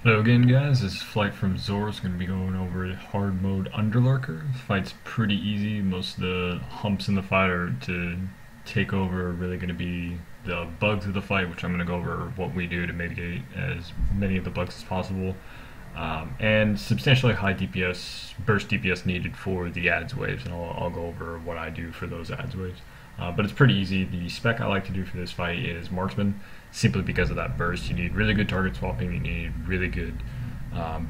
Hello again, guys. This is Flight from Zor. Is going to be going over hard mode Underlurker. This fight's pretty easy. Most of the humps in the fight are to take over are really going to be the bugs of the fight, which I'm going to go over what we do to mitigate as many of the bugs as possible. And substantially high DPS, burst DPS needed for the ads waves, and I'll go over what I do for those ads waves. But it's pretty easy. The spec I like to do for this fight is marksman, simply because of that burst. You need really good target swapping, you need really good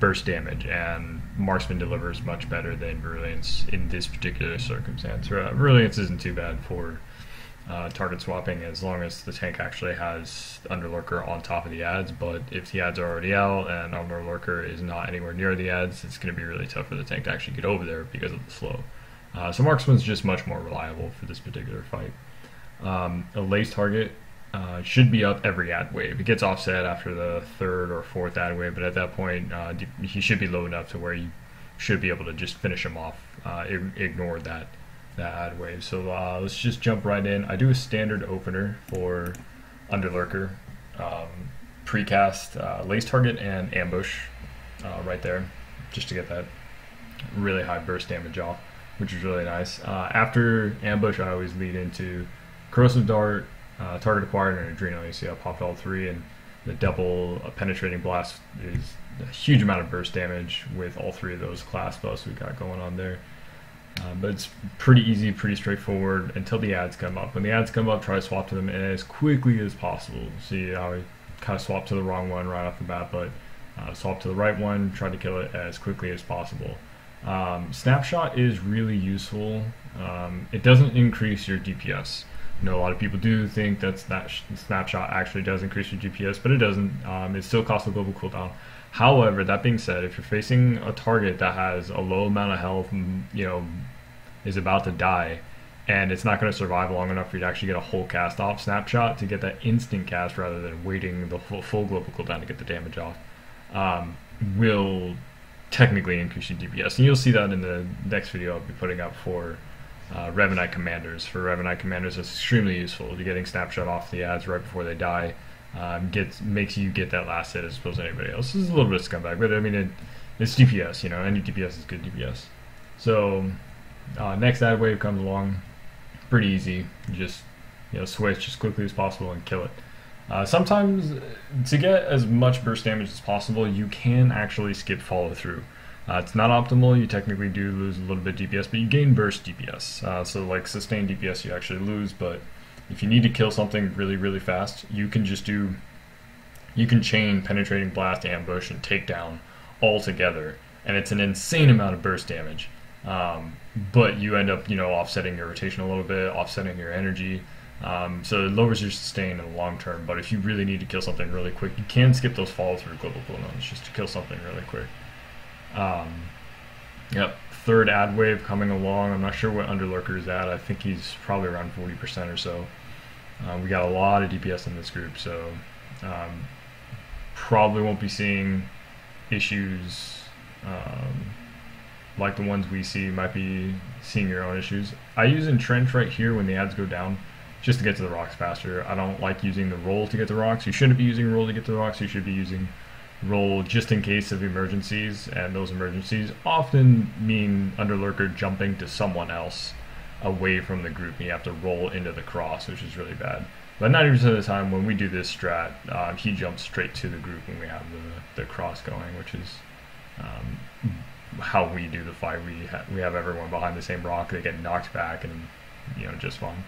burst damage, and marksman delivers much better than virulence in this particular circumstance. Virulence isn't too bad for target swapping as long as the tank actually has Underlurker on top of the ads, but if the ads are already out and Underlurker is not anywhere near the ads, it's going to be really tough for the tank to actually get over there because of the slow. So marksman's just much more reliable for this particular fight. A lace target should be up every ad wave. It gets offset after the third or fourth ad wave, but at that point he should be low enough to where you should be able to just finish him off, ignore that ad wave. So let's just jump right in. I do a standard opener for Underlurker, precast, lace target, and ambush right there, just to get that really high burst damage off, which is really nice. After ambush, I always lead into corrosive dart, target acquired, and adrenal. You see I popped all three, and the double penetrating blast is a huge amount of burst damage with all three of those class buffs we got going on there. But it's pretty easy, pretty straightforward until the ads come up. When the ads come up, try to swap to them as quickly as possible. See how I kind of swapped to the wrong one right off the bat, but swap to the right one, try to kill it as quickly as possible. Snapshot is really useful. It doesn't increase your DPS. I know a lot of people do think that snapshot actually does increase your DPS, but it doesn't. It still costs a global cooldown. However, that being said, if you're facing a target that has a low amount of health, is about to die, and it's not going to survive long enough for you to actually get a whole cast off, snapshot to get that instant cast rather than waiting the full global cooldown to get the damage off, will technically increase your DPS. And you'll see that in the next video I'll be putting up for Revenite Commanders. For Revenite Commanders, it's extremely useful. You're getting snapshot off the ads right before they die. Makes you get that last hit as opposed to anybody else. This is a little bit of scumbag, but I mean it's DPS. Any DPS is good DPS. So next ad wave comes along, pretty easy. You just switch as quickly as possible and kill it. Sometimes to get as much burst damage as possible, you can actually skip follow through. It's not optimal. You technically do lose a little bit DPS, but you gain burst DPS. So like sustained DPS you actually lose, but if you need to kill something really, really fast, you can chain penetrating blast, ambush, and takedown all together, and it's an insane amount of burst damage. But you end up, offsetting your rotation a little bit, offsetting your energy, so it lowers your sustain in the long term. But if you really need to kill something really quick, you can skip those follow through global cooldowns just to kill something really quick. Yep. Third ad wave coming along. I'm not sure what Underlurker is at. I think he's probably around 40% or so. We got a lot of DPS in this group, so probably won't be seeing issues like the ones we see. Might be seeing your own issues. I use entrench right here when the ads go down, just to get to the rocks faster. I don't like using the roll to get the rocks. You shouldn't be using roll to get to the rocks. You should be using roll just in case of emergencies, and those emergencies often mean Underlurker jumping to someone else away from the group, and you have to roll into the cross, which is really bad. But 90% of the time when we do this strat, he jumps straight to the group when we have the cross going, which is how we do the fight. We have everyone behind the same rock. They get knocked back, and just fine.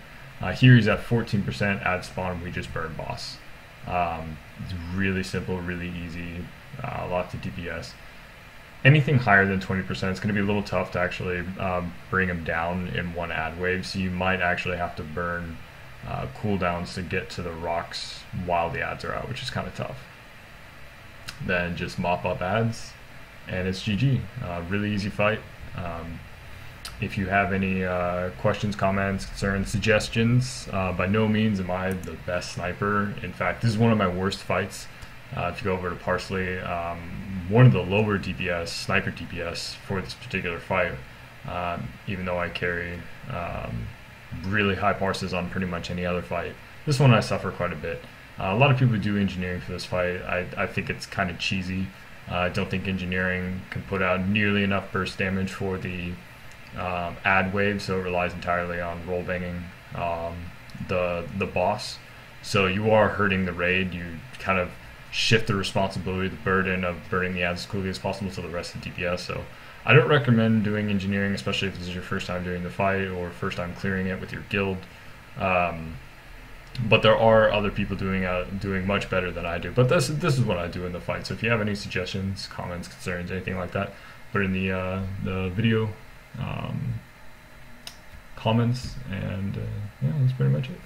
Here he's at 14% ad spawn. We just burn boss. It's really simple, really easy, lots of DPS. Anything higher than 20% is going to be a little tough to actually bring him down in one ad wave, so you might actually have to burn cooldowns to get to the rocks while the ads are out, which is kind of tough. Then just mop up ads, and it's GG. Really easy fight. If you have any questions, comments, concerns, suggestions, by no means am I the best sniper. In fact, this is one of my worst fights. If you go over to Parsley, one of the lower DPS, sniper DPS for this particular fight, even though I carry really high parses on pretty much any other fight. This one I suffer quite a bit. A lot of people do engineering for this fight. I think it's kind of cheesy. I don't think engineering can put out nearly enough burst damage for the ad wave, so it relies entirely on roll banging the boss. So you are hurting the raid. You kind of shift the responsibility, the burden of burning the ads as quickly as possible to the rest of the DPS. So I don't recommend doing engineering, especially if this is your first time doing the fight or first time clearing it with your guild. But there are other people doing much better than I do. But this is what I do in the fight. So if you have any suggestions, comments, concerns, anything like that, put it in the video comments, and yeah, that's pretty much it.